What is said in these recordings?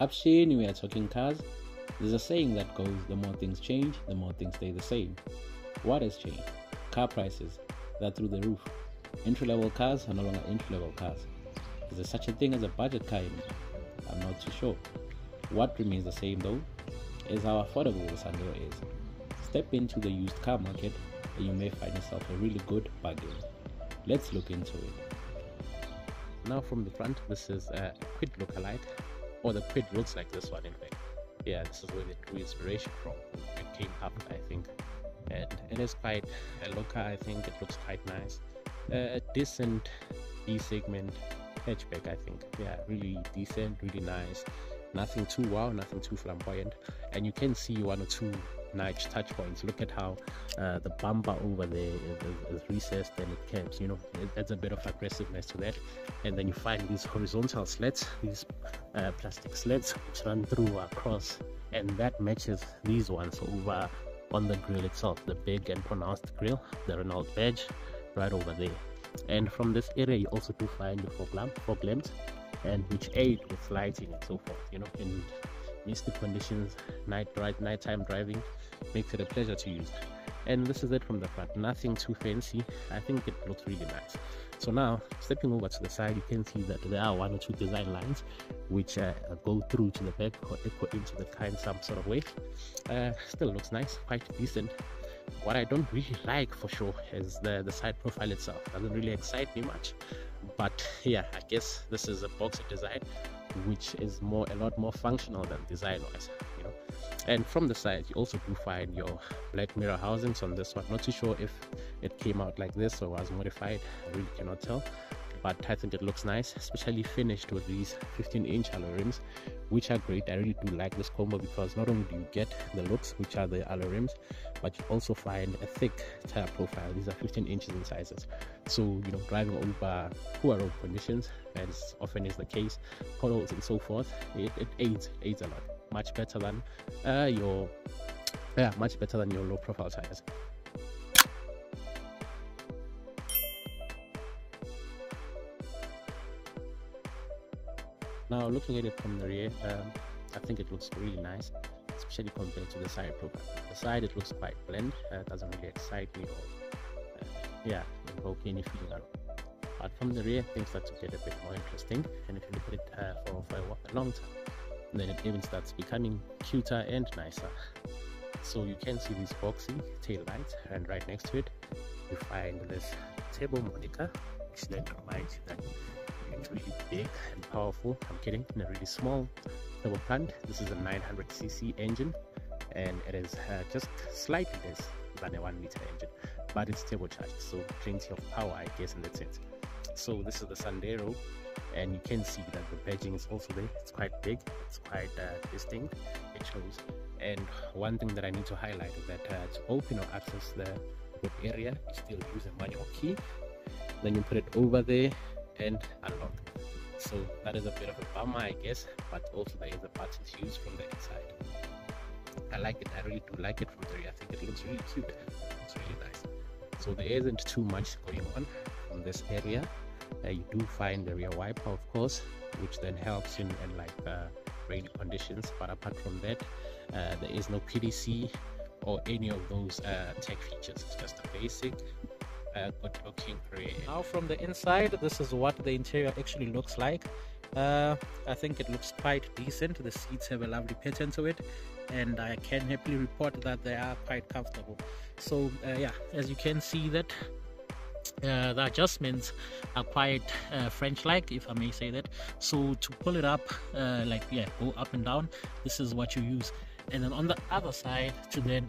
Upstream, we are talking cars. There's a saying that goes, the more things change, the more things stay the same. What has changed? Car prices, they're through the roof. Entry-level cars are no longer entry-level cars. Is there such a thing as a budget car anymore? I'm not too sure. What remains the same though is how affordable the Sandero is. Step into the used car market and you may find yourself a really good bargain. Let's look into it. Now from the front, this is a Quid lookalike, or the Quid looks like this one in fact. Yeah, this is where they drew inspiration from. It came up, I think, and it is quite a look. I think it looks quite nice. A decent B segment hatchback, I think. Yeah, really decent, really nice. Nothing too wow, nothing too flamboyant, and you can see one or two nice touch points. Look at how the bumper over there is recessed and it curves. You know, it adds a bit of aggressiveness to that. And then you find these horizontal slits, these plastic slits which run through across, and that matches these ones over on the grille itself, the big and pronounced grille, the Renault badge right over there. And from this area you also do find your fog lamps, and which aid with lighting and so forth. You know, in misty conditions, nighttime driving makes it a pleasure to use. And this is it from the front. Nothing too fancy. I think it looks really nice. So now stepping over to the side, you can see that there are one or two design lines which go through to the back or echo into the car in some sort of way. Still looks nice, quite decent. What I don't really like for sure is the side profile itself. Doesn't really excite me much, but yeah, I guess this is a boxer design which is a lot more functional than design wise, you know. And from the side you also do find your black mirror housings on this one. Not too sure if it came out like this or was modified, I really cannot tell, but I think it looks nice, especially finished with these 15-inch alloy rims, which are great. I really do like this combo because not only do you get the looks, which are the alloy rims, but you also find a thick tire profile. These are 15 inches in sizes, so you know, driving over poor road conditions, as often is the case, potholes and so forth, it aids a lot. Much better than your low profile tires. Now looking at it from the rear, I think it looks really nice, especially compared to the side profile. The side, it looks quite bland, doesn't really excite me or invoke any feeling at all. But from the rear, things start to get a bit more interesting, and if you look at it for a long time, then it even starts becoming cuter and nicer. So you can see these boxy tail lights, and right next to it you find this turbo monitor, which then reminds you that it's really big and powerful. I'm kidding, in a really small turbo plant. This is a 900cc engine, and it is just slightly less than a 1 liter engine, but it's turbocharged, so plenty of power, I guess, in that sense. So this is the Sandero, and you can see that the badging is also there. It's quite big, it's quite distinct, it shows. And one thing that I need to highlight is that to open or access the boot area, you still use a manual key, then you put it over there and unlock. So that is a bit of a bummer, I guess, but also there is a button to use from the inside. I like it, I really do like it from the rear. I think it looks really cute, it's really nice. So there isn't too much going on from this area. You do find the rear wiper, of course, which then helps in like rainy conditions, but apart from that, there is no PDC or any of those tech features. It's just a basic good looking rear. Now from the inside, this is what the interior actually looks like. I think it looks quite decent. The seats have a lovely pattern to it, and I can happily report that they are quite comfortable. So yeah, as you can see that the adjustments are quite French-like, if I may say that. So to pull it up, go up and down, this is what you use. And then on the other side, to then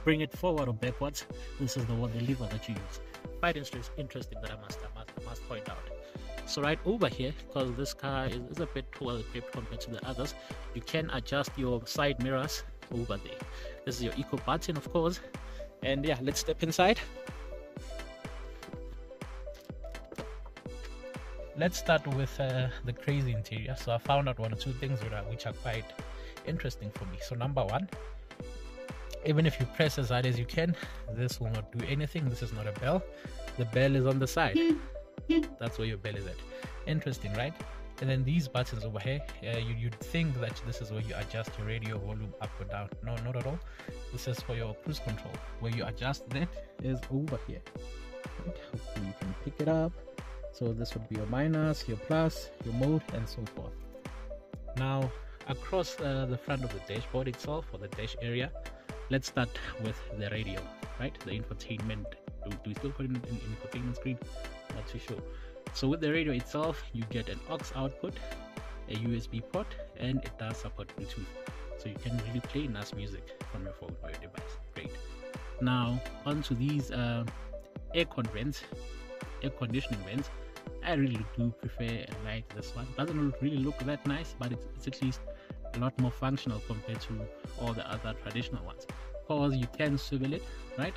bring it forward or backwards, this is the lever that you use. Quite interesting that I must point out. So right over here, because this car is a bit well equipped compared to the others, you can adjust your side mirrors over there. This is your eco button, of course. And yeah, let's step inside. Let's start with the crazy interior. So I found out one or two things which are quite interesting for me. So number one, even if you press as hard as you can, this will not do anything. This is not a bell. The bell is on the side. That's where your bell is at. Interesting, right? And then these buttons over here, you'd think that this is where you adjust your radio volume up or down. No, not at all. This is for your cruise control. Where you adjust that is over here. Right? Hopefully you can pick it up. So this would be your minus, your plus, your mode, and so forth. Now across the front of the dashboard itself, or the dash area, let's start with the radio, right? The infotainment. Do we still call it an infotainment screen? Not too sure. So with the radio itself, you get an aux output, a USB port, and it does support Bluetooth. So you can really play nice music from your phone or your device. Great. Now onto these air conditioning vents. I really do prefer and like this one. Doesn't really look that nice, but it's at least a lot more functional compared to all the other traditional ones, because you can swivel it, right,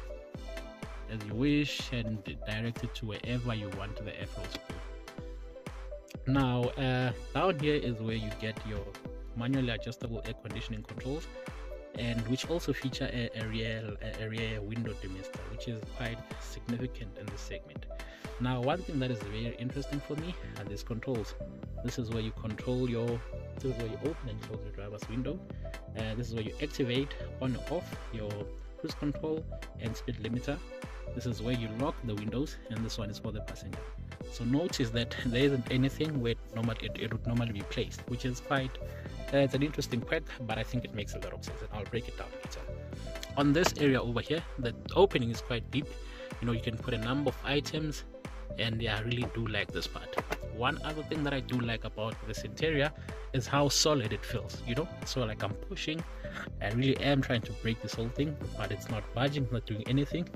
as you wish, and direct it to wherever you want the airflow to go. Now down here is where you get your manually adjustable air conditioning controls, and which also feature a rear window demister, which is quite significant in this segment. Now one thing that is very interesting for me are these controls. This is where you control this is where you open and close your driver's window. This is where you activate on or off your cruise control and speed limiter. This is where you lock the windows, and this one is for the passenger. So notice that there isn't anything where it would normally be placed, which is quite it's an interesting quirk, but I think it makes a lot of sense, and I'll break it down later. On this area over here, the opening is quite deep. You can put a number of items, and yeah, I really do like this part. One other thing that I do like about this interior is how solid it feels, so like I'm pushing, I really am trying to break this whole thing, but it's not budging, not doing anything.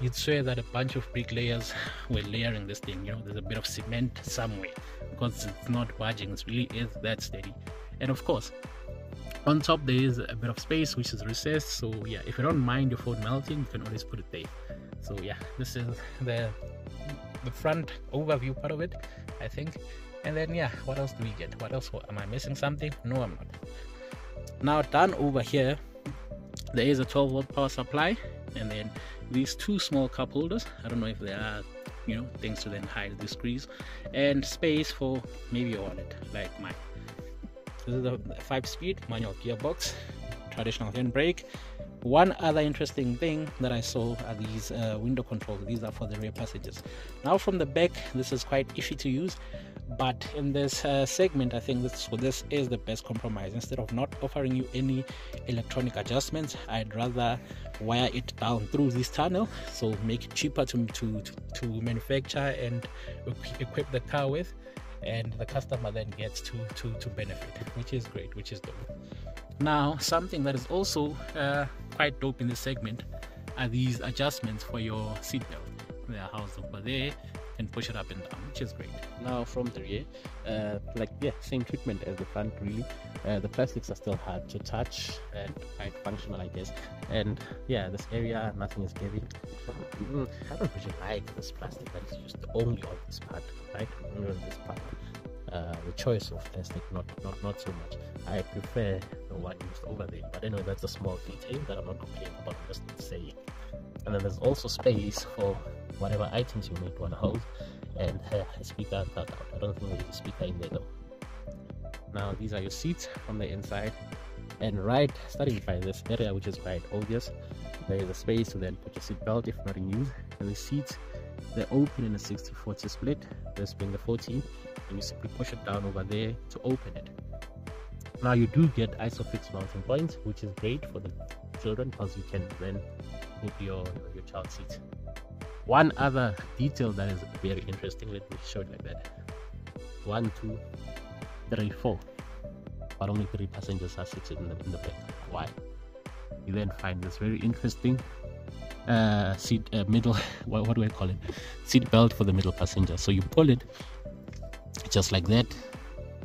You'd swear that a bunch of bricklayers were layering this thing. There's a bit of cement somewhere, because it's not budging. It really is that steady. And of course, on top there is a bit of space which is recessed, so yeah, if you don't mind your phone melting, you can always put it there. So yeah, this is the front overview part of it, I think. And then yeah, what else do we get? What else? Am I missing something? No, I'm not. Now down over here, there is a 12-volt power supply, and then these two small cup holders. I don't know if they are things to then hide the screws, and space for maybe your wallet, like mine. This is a 5-speed manual gearbox, traditional handbrake. One other interesting thing that I saw are these window controls. These are for the rear passengers. Now from the back, this is quite iffy to use, but in this segment, I think this is the best compromise. Instead of not offering you any electronic adjustments, I'd rather wire it down through this tunnel, so make it cheaper to manufacture and equip the car with, and the customer then gets to benefit, which is great, which is dope. Now something that is also quite dope in this segment are these adjustments for your seatbelt. They are housed over there, and push it up and down, which is great. Now from the rear, same treatment as the front really. The plastics are still hard to touch and quite functional, I guess. And yeah, this area, nothing is heavy. I don't really like this plastic that is used only on this part, right? Only on this part. The choice of plastic, not so much. I prefer the one used over there, but anyway, that's a small detail that I'm not complaining about, I'm just saying. And then there's also space for whatever items you might want to hold, and a speaker cut out. I don't think there's a speaker in there though. Now these are your seats from the inside, and right starting by this area, which is quite obvious, there is a space to then put your seat belt if not in use. And the seats, they're open in a 60-40 split, this being the 40, and you simply push it down over there to open it. Now you do get ISOFIX mounting points, which is great for the children, because you can then put your child seat. One other detail that is very interesting, let me show it like that. 1, 2, 3, 4, but only 3 passengers are seated in the back. Why? You then find this very interesting seat middle what do I call it, seat belt for the middle passenger. So you pull it just like that,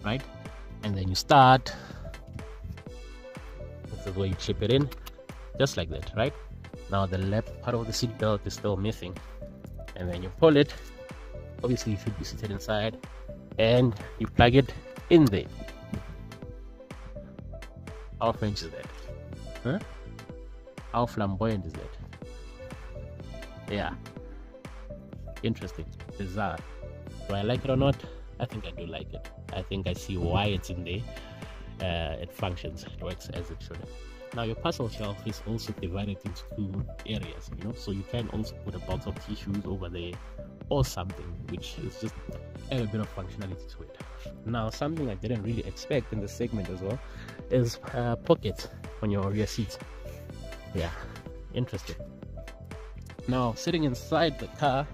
right? And then you start. This is where you clip it in, just like that, right? Now the left part of the seat belt is still missing, and then you pull it. Obviously you should be seated inside, and you plug it in there. How French is that? Huh? How flamboyant is that? Yeah, interesting, bizarre. Do I like it or not? I think I do like it. I think I see why it's in there. It functions, it works as it should. Now your parcel shelf is also divided into 2 areas, you know, so you can also put a box of tissues over there or something, which is just add a bit of functionality to it. Now something I didn't really expect in this segment as well is pockets on your rear seats. Yeah, interesting. Now sitting inside the car,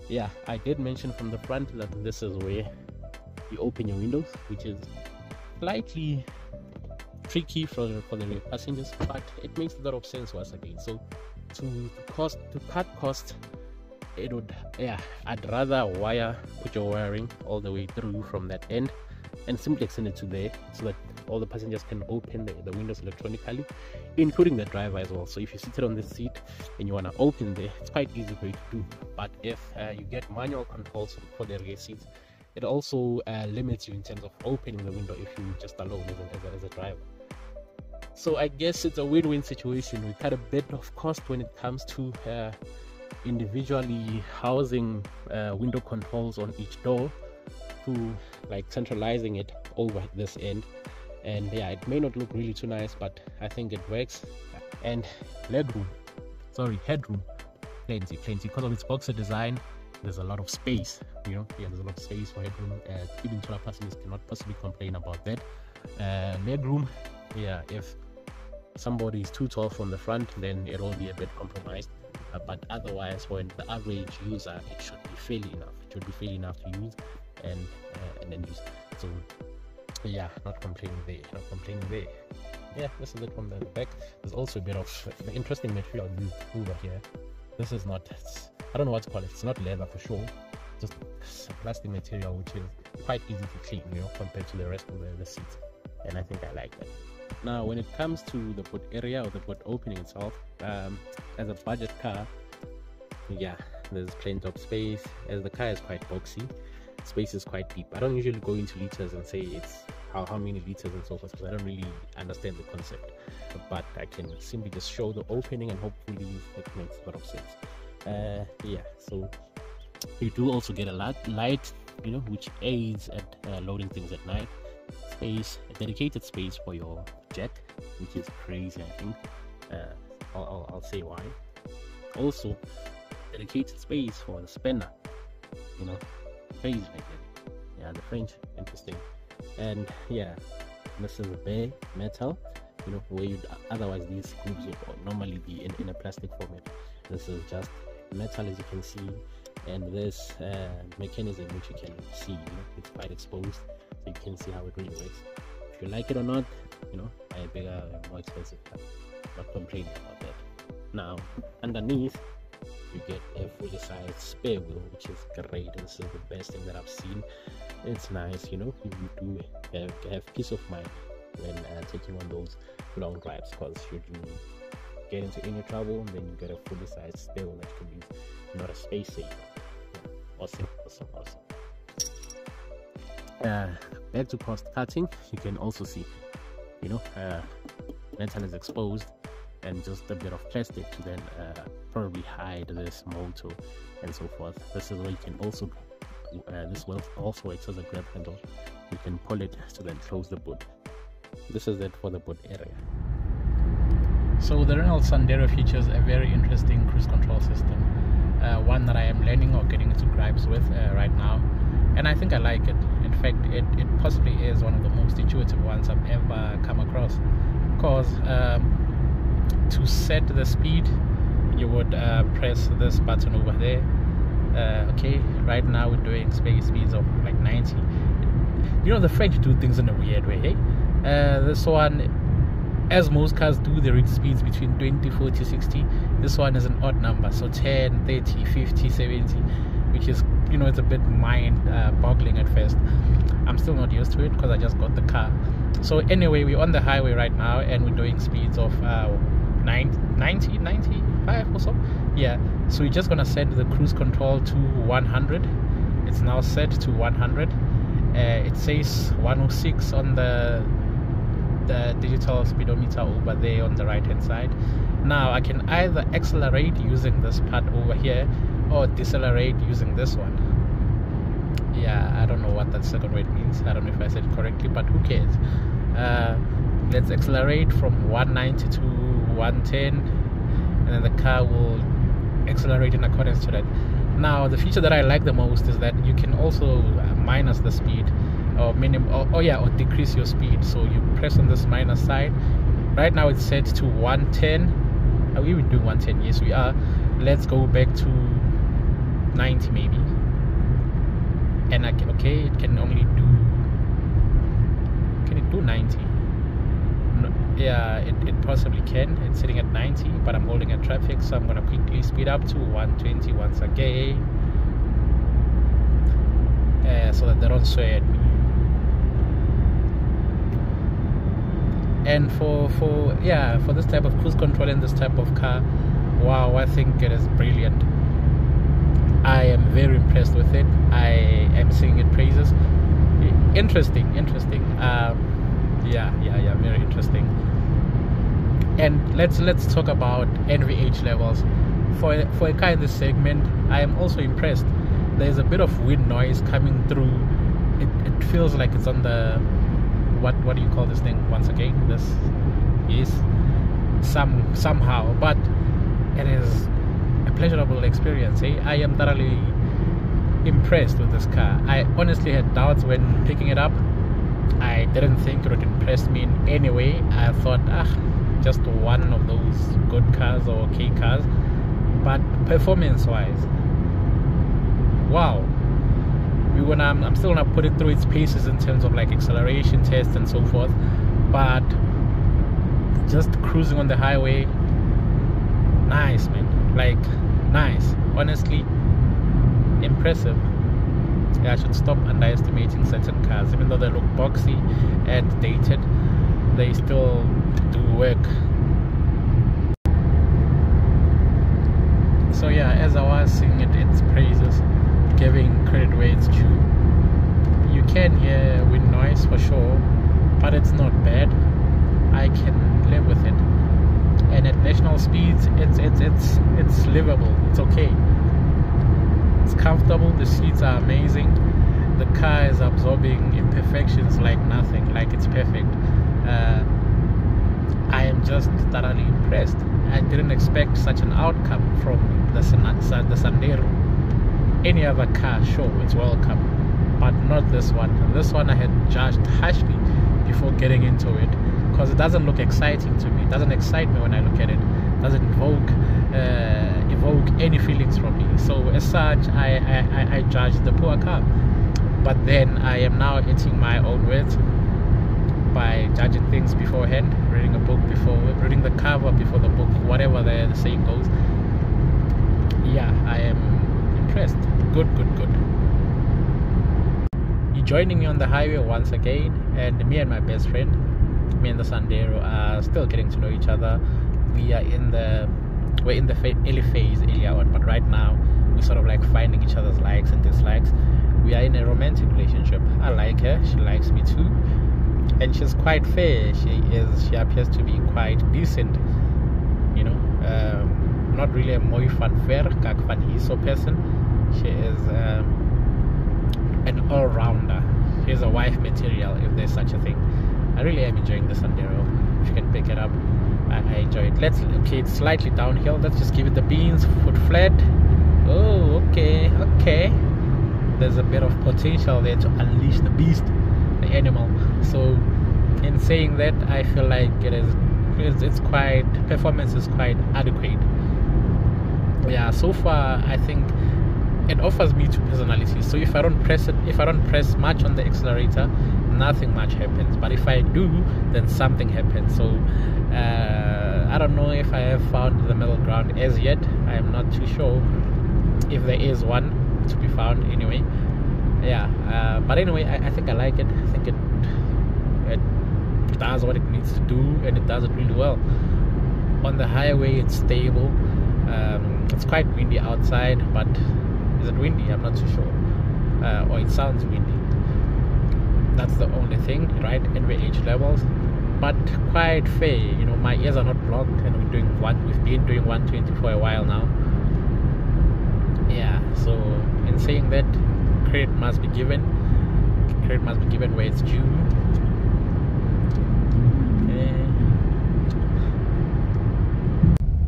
yeah, I did mention from the front that this is where you open your windows, which is slightly tricky for the rear passengers, but it makes a lot of sense once again. So to cut cost, it would, yeah, I'd rather put your wiring all the way through from that end and simply extend it to there, so that all the passengers can open the windows electronically, including the driver as well. So if you sit on this seat and you want to open there, it's quite easy for you to do. But if you get manual controls for the rear seats, it also limits you in terms of opening the window if you just alone as a driver. So I guess it's a win-win situation. We cut a bit of cost when it comes to individually housing window controls on each door, to like centralizing it over this end. And yeah, it may not look really too nice, but I think it works. And headroom, plenty, because of its boxer design. There's a lot of space, you know. Yeah, there's a lot of space for headroom. Even taller passengers cannot possibly complain about that. Legroom, yeah, if somebody is too tall from the front, then it'll be a bit compromised. But otherwise, for the average user, it should be fairly enough. It should be fairly enough to use and then use. So yeah, not complaining there. Yeah, this is it from the back. There's also a bit of interesting material used over here. This is not, I don't know what to call it. It's not leather for sure, just plastic material, which is quite easy to clean, you know, compared to the rest of the seats. And I think I like that. Now when it comes to the boot area or the boot opening itself, as a budget car, yeah, there's plenty of space. As the car is quite boxy, space is quite deep. I don't usually go into liters and say it's how many liters and so forth, because I don't really understand the concept, but I can simply just show the opening and hopefully it makes a lot of sense. Yeah, so you do also get a light, you know, which aids at loading things at night. Space, a dedicated space for your jack, which is crazy, I think. I'll say why. Also dedicated space for the spanner, you know, crazy like that. Yeah, the French, interesting. And yeah, this is a bare metal, you know, where you'd otherwise these screws would normally be in a plastic format. This is just metal, as you can see, and this mechanism, which you can see, you know, it's quite exposed, so you can see how it really works. If you like it or not, you know, buy a bigger, more expensive car. Not complaining about that. Now underneath you get a fully sized spare wheel, which is great. This is the best thing that I've seen. It's nice, you know, you do have peace of mind when taking on those long drives, because should you get into any trouble, then you get a fully sized spare wheel that you can use. Not a space saver. Awesome. Back to cost cutting, you can also see, you know, metal is exposed, and just a bit of plastic to then probably hide this motor and so forth. This is where you can also this will also works as a grab handle. You can pull it to then close the boot. This is it for the boot area. So the Renault Sandero features a very interesting cruise control system, one that I am learning or getting into gripes with right now, and I think I like it. In fact, it possibly is one of the most intuitive ones I've ever come across, because to set the speed, you would press this button over there. Okay, right now we're doing speeds of like 90. You know, the French do things in a weird way, hey? This one, as most cars do, they reach speeds between 20, 40, 60. This one is an odd number, so 10, 30, 50, 70, which is, you know, it's a bit mind-boggling at first. I'm still not used to it because I just got the car. So anyway, we're on the highway right now, and we're doing speeds of 90, 95 or so. Yeah, so we're just gonna set the cruise control to 100. It's now set to 100. It says 106 on the digital speedometer over there on the right hand side. Now I can either accelerate using this part over here or decelerate using this one. Yeah, I don't know what that second word means. I don't know if I said it correctly, but who cares? Let's accelerate from 190 to 110, and then the car will accelerate in accordance to that. Now, the feature that I like the most is that you can also minus the speed, or or decrease your speed. So you press on this minus side. Right now it's set to 110. Are we even doing 110? Yes, we are. Let's go back to 90 maybe. And okay, it can only do. Can it do 90? No, yeah, it possibly can. It's sitting at 90, but I'm holding at traffic, so I'm gonna quickly speed up to 120 once again, so that they don't swear at me. And for this type of cruise control and this type of car, wow, I think it is brilliant. I am very impressed with it. I am singing it praises. Interesting. Yeah, very interesting. And let's talk about NVH levels. For a car in this segment, I am also impressed. There's a bit of wind noise coming through. It feels like it's on the what do you call this thing once again? This is somehow, but it is a pleasurable experience. I am thoroughly impressed with this car. I honestly had doubts when picking it up. I didn't think it would impress me in any way. I thought, just one of those good cars or okay cars. But performance wise, wow. I'm still gonna put it through its paces in terms of like acceleration tests and so forth, but just cruising on the highway, nice, man. Like, nice. Honestly, impressive. Yeah, I should stop underestimating certain cars. Even though they look boxy and dated, they still do work. So yeah, as I was singing its praises, giving credit where it's due, you can hear wind noise for sure, but it's not bad. I can live with it. And at national speeds, it's livable. It's okay. It's comfortable. The seats are amazing. The car is absorbing imperfections like nothing. Like, it's perfect. I am just thoroughly impressed. I didn't expect such an outcome from the Sandero. Any other car, sure, it's welcome, but not this one. This one I had judged harshly before getting into it, because it doesn't look exciting to me. It doesn't excite me when I look at it. It doesn't evoke any feelings from me. So as such, I judged the poor car. But then I am now eating my own words by judging things beforehand, reading a book before, reading the cover before the book, whatever the saying goes. Yeah, I am impressed. Good. You joining me on the highway once again, and me and my best friend, me and the Sandero, are still getting to know each other. We're in the early phase earlier on, but right now we're sort of like finding each other's likes and dislikes. We are in a romantic relationship. I like her, she likes me too, and she's quite fair. She appears to be quite decent, you know. Not really a mooi van ver, kak van hiso person. She is an all-rounder. She's a wife material, if there's such a thing. I really am enjoying the Sandero. If you can pick it up, I enjoy it. Okay, it's slightly downhill. Let's just give it the beans, foot flat. Oh, okay. There's a bit of potential there to unleash the beast, the animal. So in saying that, I feel like performance is quite adequate. Yeah, so far I think it offers me two personalities. So if I don't press much on the accelerator, nothing much happens. But if I do, then something happens. So I don't know if I have found the middle ground as yet. I am not too sure if there is one to be found anyway. Yeah, but anyway, I think I like it. I think it does what it needs to do, and it does it really well. On the highway, it's stable. It's quite windy outside, but is it windy? I'm not too sure. Or it sounds windy. That's the only thing, right? NVH levels, but quite fair. You know, my ears are not blocked, and we've been doing 120 for a while now. Yeah. So in saying that, credit must be given. Credit must be given where it's due.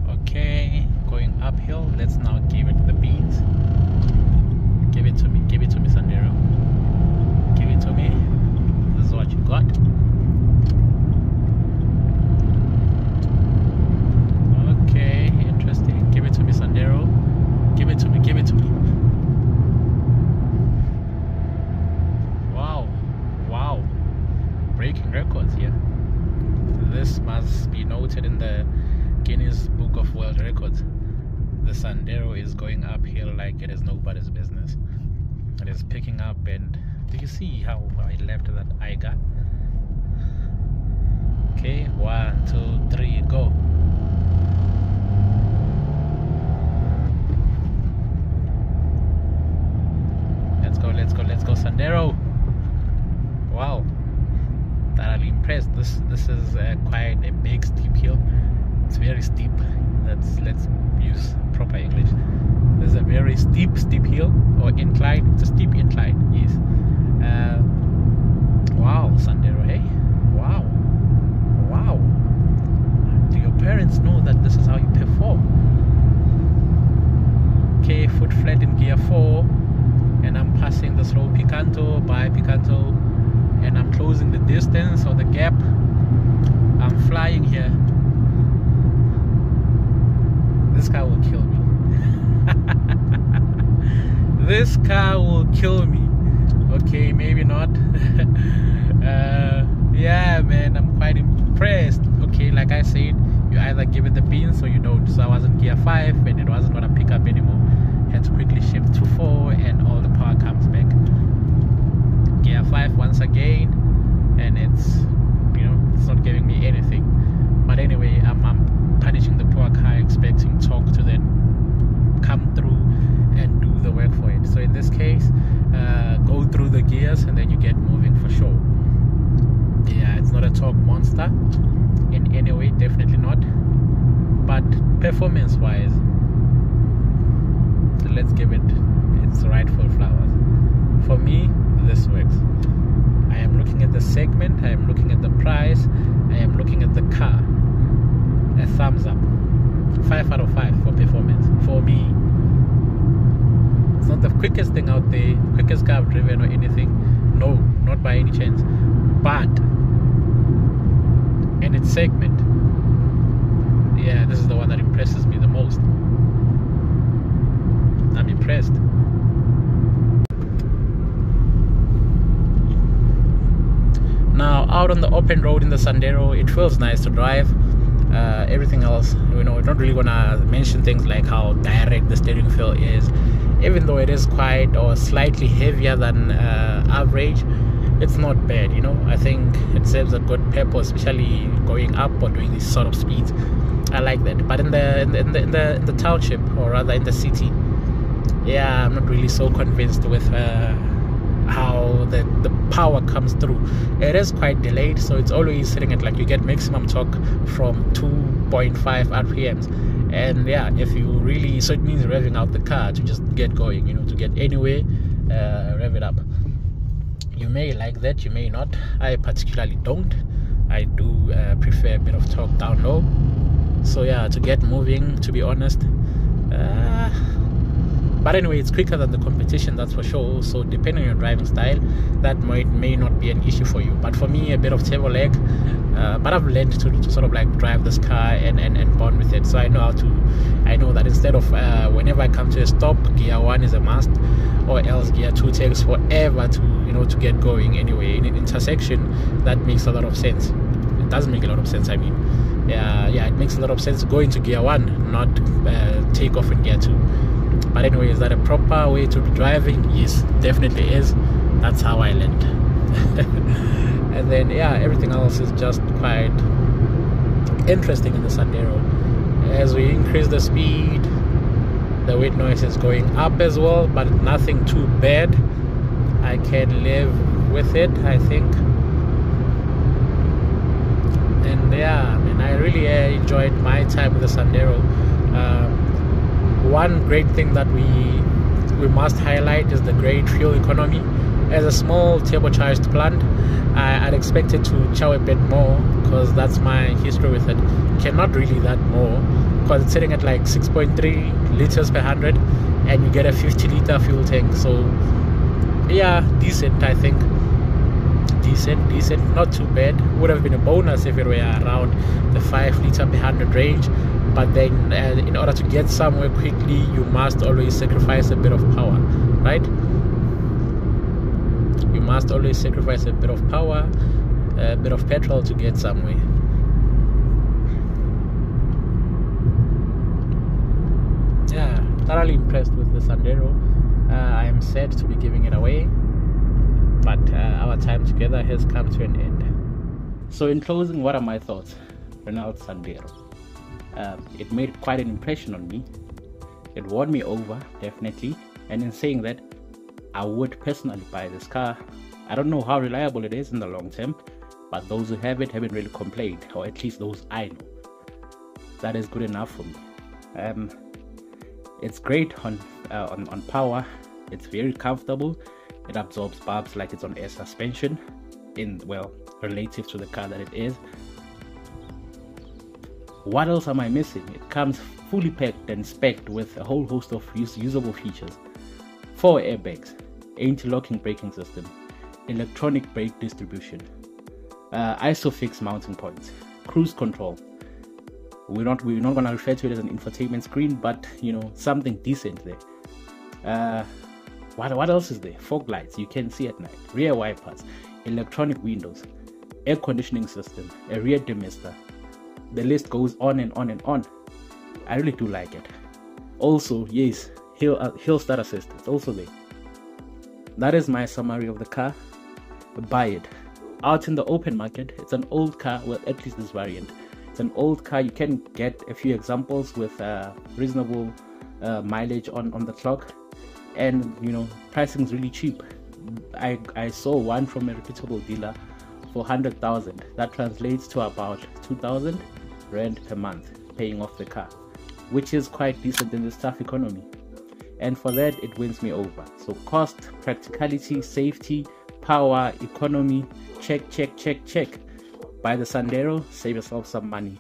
Okay, going uphill. Let's now give it the beans. Give it to me, Sandero. Give it to me. This is what you got. Okay, interesting. Give it to me, Sandero. Give it to me, give it to me. Wow, wow. Breaking records here. This must be noted in the Guinness Book of World Records. The Sandero is going uphill like it is nobody's business. It is picking up, and do you see how I left that eye gap? Okay, 1, 2, 3, go. Let's go, Sandero. Wow, thoroughly impressed. This is quite a big steep hill. It's very steep. Let's use proper English. There's a very steep hill or incline. It's a steep incline. Yes. Wow, Sandero, hey. Wow. Do your parents know that this is how you perform? Okay, foot flat in gear 4, and I'm passing the slow Picanto by Picanto, and I'm closing the distance or the gap. I'm flying here. This car will kill me. This car will kill me. Okay, maybe not. Yeah, man, I'm quite impressed. Okay, like I said, you either give it the beans or you don't. So I was in gear 5 and it wasn't gonna pick up anymore. Had to quickly shift to 4 and all the power comes back. Gear 5 once again, and it's not giving me anything. But anyway, I'm punishing the poor car, expecting torque to then come through and do the work for it. So in this case, go through the gears and then you get moving for sure. Yeah, it's not a torque monster in any way, definitely not. But performance wise, let's give it its rightful flowers. For me, this works. I am looking at the segment, I am looking at the price, I am looking at the car. A thumbs up. 5 out of 5 for performance. For me, it's not the quickest thing out there, quickest car I've driven or anything. No, not by any chance. But in its segment, yeah, this is the one that impresses me the most. I'm impressed. Now, out on the open road in the Sandero, it feels nice to drive. Everything else, we're not really gonna mention things like how direct the steering feel is. Even though it is quite or slightly heavier than average, it's not bad. I think it serves a good purpose, especially going up or doing these sort of speeds. I like that. But in the township, or rather in the city, yeah, I'm not really so convinced with how the power comes through. It is quite delayed, so it's always sitting at like you get maximum torque from 2.5 RPMs, and yeah, if you really, so it means revving out the car to just get going, to get anywhere, rev it up. You may like that, you may not. I particularly don't. I do prefer a bit of torque down low. So yeah, to get moving, to be honest. But anyway, it's quicker than the competition, that's for sure. So depending on your driving style, that may not be an issue for you. But for me, a bit of turbo lag. But I've learned to sort of like drive this car and bond with it. So I know that instead of whenever I come to a stop, gear 1 is a must, or else gear 2 takes forever to get going. Anyway, in an intersection, that makes a lot of sense. It does make a lot of sense, I mean. Yeah, it makes a lot of sense to go into gear 1, not take off in gear 2. But anyway, is that a proper way to be driving? Yes, definitely is. That's how I learned. And then yeah, everything else is just quite interesting in the Sandero. As we increase the speed, the weight noise is going up as well, but nothing too bad. I can live with it, I think. And yeah, I mean, I really enjoyed my time with the Sandero. One great thing that we we must highlight is the great fuel economy. As a small turbocharged plant, I'd expect it to chow a bit more, because that's my history with it. Cannot really that more, because it's sitting at like 6.3 liters per 100, and you get a 50-liter fuel tank. So yeah, decent, I think. Decent, not too bad. Would have been a bonus if it were around the 5-liter per 100 range. But then in order to get somewhere quickly, you must always sacrifice a bit of power, right? You must always sacrifice a bit of power, a bit of petrol to get somewhere. Yeah, thoroughly impressed with the Sandero. I am sad to be giving it away, but our time together has come to an end. So in closing, what are my thoughts? Renault Sandero. It made quite an impression on me. It won me over, definitely. And in saying that, I would personally buy this car. I don't know how reliable it is in the long term, but those who have it haven't really complained, or at least those I know. That is good enough for me. It's great on power. It's very comfortable. It absorbs barbs like it's on air suspension, relative to the car that it is. What else am I missing? It comes fully packed and specced with a whole host of usable features. 4 airbags, anti-locking braking system, electronic brake distribution, ISOFIX mounting points, cruise control. We're not going to refer to it as an infotainment screen, but something decent there. What else is there? Fog lights you can see at night, rear wipers, electronic windows, air conditioning system, a rear demister. The list goes on and on and on. I really do like it. Also, yes, hill start assist, it's also there. That is my summary of the car. Buy it. Out in the open market, it's an old car, well, at least this variant. It's an old car. You can get a few examples with reasonable mileage on the clock, and pricing is really cheap. I saw one from a reputable dealer for 100,000. That translates to about 2,000 rand per month, paying off the car, which is quite decent in this tough economy. And for that, it wins me over. So cost, practicality, safety, power, economy, check. Buy the Sandero, save yourself some money.